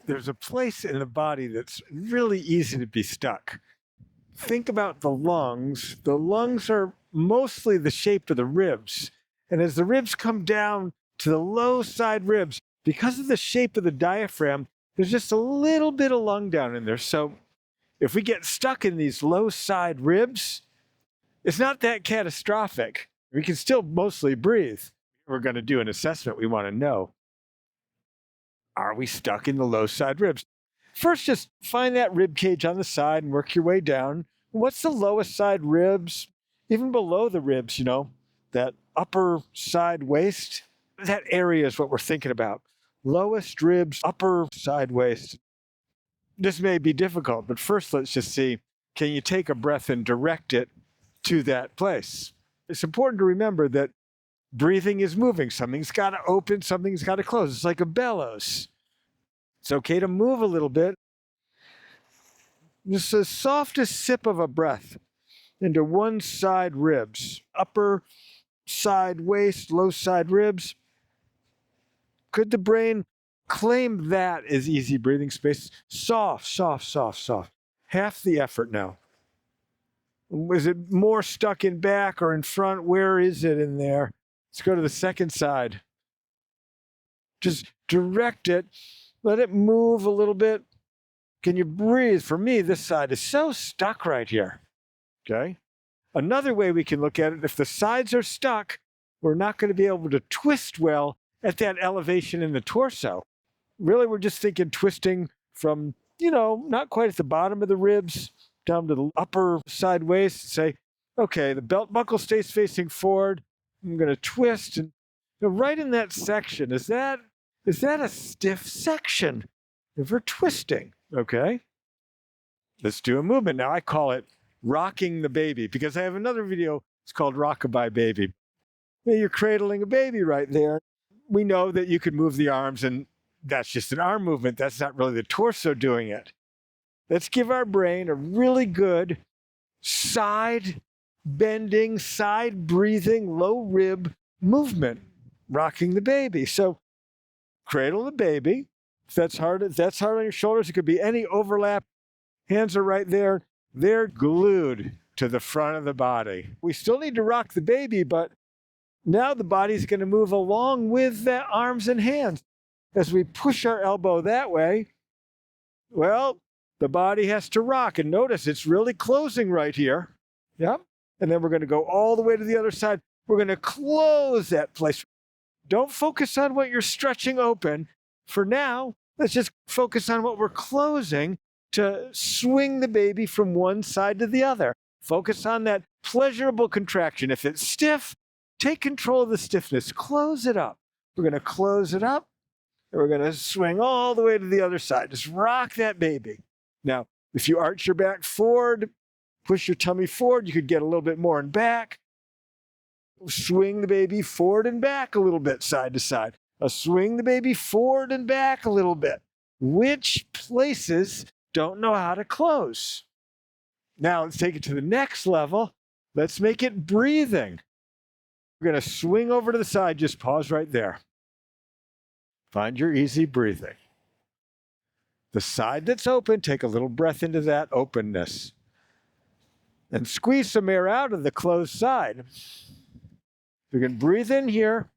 There's a place in the body that's really easy to be stuck. Think about the lungs. The lungs are mostly the shape of the ribs. And as the ribs come down to the low side ribs, because of the shape of the diaphragm, there's just a little bit of lung down in there. So if we get stuck in these low side ribs, it's not that catastrophic. We can still mostly breathe. We're going to do an assessment. We want to know, are we stuck in the low side ribs? First, just find that rib cage on the side and work your way down. What's the lowest side ribs? Even below the ribs, that upper side waist, that area is what we're thinking about. Lowest ribs, upper side waist. This may be difficult, but first let's just see, can you take a breath and direct it to that place? It's important to remember that breathing is moving. Something's got to open, something's got to close. It's like a bellows. It's okay to move a little bit. Just the softest sip of a breath into one side ribs, upper side waist, low side ribs. Could the brain claim that as easy breathing space? Soft, soft, soft, soft. Half the effort now. Is it more stuck in back or in front? Where is it in there? Let's go to the second side. Just direct it. Let it move a little bit. Can you breathe? For me, this side is so stuck right here. Okay? Another way we can look at it, if the sides are stuck, we're not going to be able to twist well at that elevation in the torso. Really, we're just thinking twisting from, not quite at the bottom of the ribs down to the upper side waist. Say, okay, the belt buckle stays facing forward. I'm going to twist. And right in that section, is that a stiff section? If we're twisting, okay? Let's do a movement. Now, I call it rocking the baby because I have another video. It's called Rockabye Baby. You're cradling a baby right there. We know that you could move the arms, and that's just an arm movement. That's not really the torso doing it. Let's give our brain a really good side bending, side breathing, low rib movement, rocking the baby. So cradle the baby. If that's hard on your shoulders, it could be any overlap. Hands are right there. They're glued to the front of the body. We still need to rock the baby, but now the body's going to move along with the arms and hands. As we push our elbow that way, well, the body has to rock. And notice it's really closing right here. Yep. And then we're going to go all the way to the other side. We're going to close that place. Don't focus on what you're stretching open. For now, let's just focus on what we're closing to swing the baby from one side to the other. Focus on that pleasurable contraction. If it's stiff, take control of the stiffness. Close it up. We're going to close it up, and we're going to swing all the way to the other side. Just rock that baby. Now, if you arch your back forward, push your tummy forward, you could get a little bit more in back. Swing the baby forward and back a little bit, side to side. Swing the baby forward and back a little bit. Which places don't know how to close? Now let's take it to the next level. Let's make it breathing. We're going to swing over to the side. Just pause right there. Find your easy breathing. The side that's open, take a little breath into that openness. And squeeze some air out of the closed side. You can breathe in here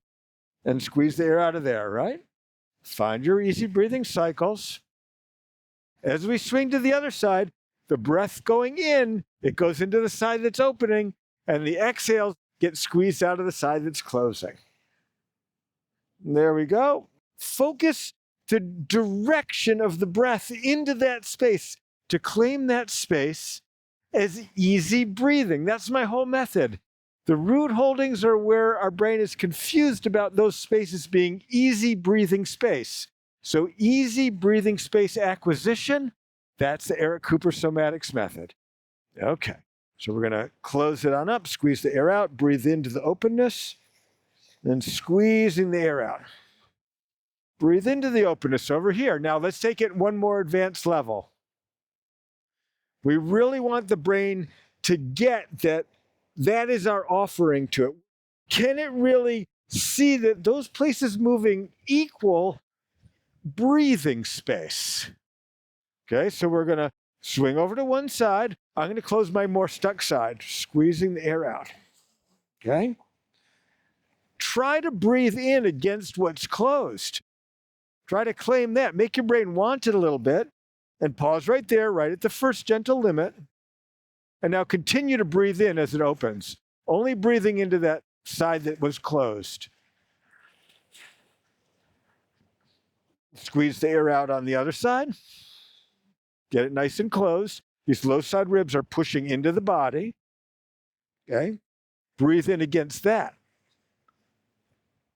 and squeeze the air out of there, right? Find your easy breathing cycles. As we swing to the other side, the breath going in, it goes into the side that's opening, and the exhales get squeezed out of the side that's closing. There we go. Focus the direction of the breath into that space to claim that space as easy breathing. That's my whole method. The root holdings are where our brain is confused about those spaces being easy breathing space. So easy breathing space acquisition, that's the Eric Cooper Somatics method. Okay, so we're going to close it on up, squeeze the air out, breathe into the openness, then squeezing the air out. Breathe into the openness over here. Now let's take it one more advanced level. We really want the brain to get that that is our offering to it. Can it really see that those places moving equal breathing space. Okay, so we're going to swing over to one side. I'm going to close my more stuck side, squeezing the air out. Okay? Try to breathe in against what's closed. Try to claim that. Make your brain want it a little bit and pause right there, right at the first gentle limit. And now continue to breathe in as it opens, only breathing into that side that was closed. Squeeze the air out on the other side. Get it nice and closed. These low side ribs are pushing into the body. Okay? Breathe in against that.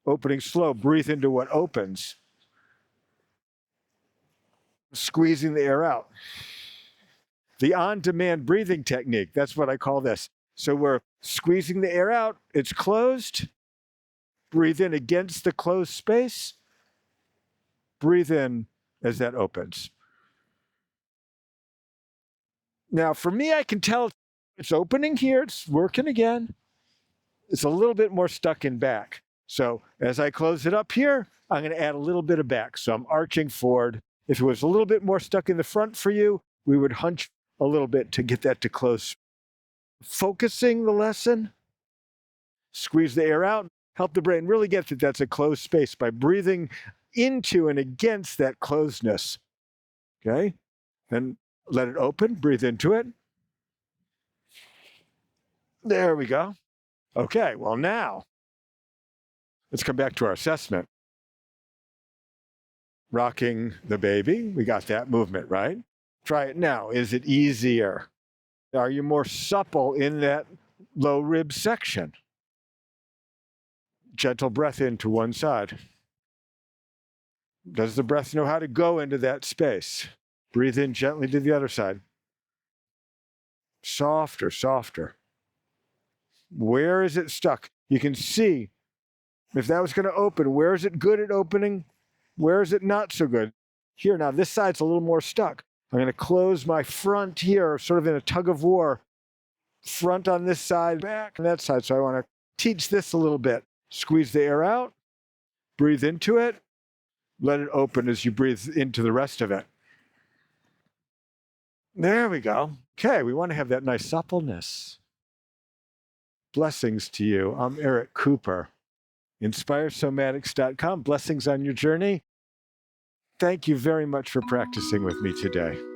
Opening slow, breathe into what opens. Squeezing the air out. The on-demand breathing technique, that's what I call this. So we're squeezing the air out, it's closed. Breathe in against the closed space. Breathe in as that opens. Now, for me, I can tell it's opening here, it's working again. It's a little bit more stuck in back. So as I close it up here, I'm going to add a little bit of back. So I'm arching forward. If it was a little bit more stuck in the front for you, we would hunch a little bit to get that to close. Focusing the lesson, squeeze the air out, help the brain really get that that's a closed space by breathing into and against that closedness. Okay? Then let it open, breathe into it. There we go. Okay, well now, let's come back to our assessment. Rocking the baby, we got that movement, right? Try it now. Is it easier? Are you more supple in that low rib section? Gentle breath into one side. Does the breath know how to go into that space? Breathe in gently to the other side. Softer, softer. Where is it stuck? You can see if that was going to open, where is it good at opening? Where is it not so good? Here, now this side's a little more stuck. I'm going to close my front here, sort of in a tug of war. Front on this side, back on that side. So I want to teach this a little bit. Squeeze the air out, breathe into it, let it open as you breathe into the rest of it. There we go. Okay, we want to have that nice suppleness. Blessings to you. I'm Eric Cooper. InspireSomatics.com. Blessings on your journey. Thank you very much for practicing with me today.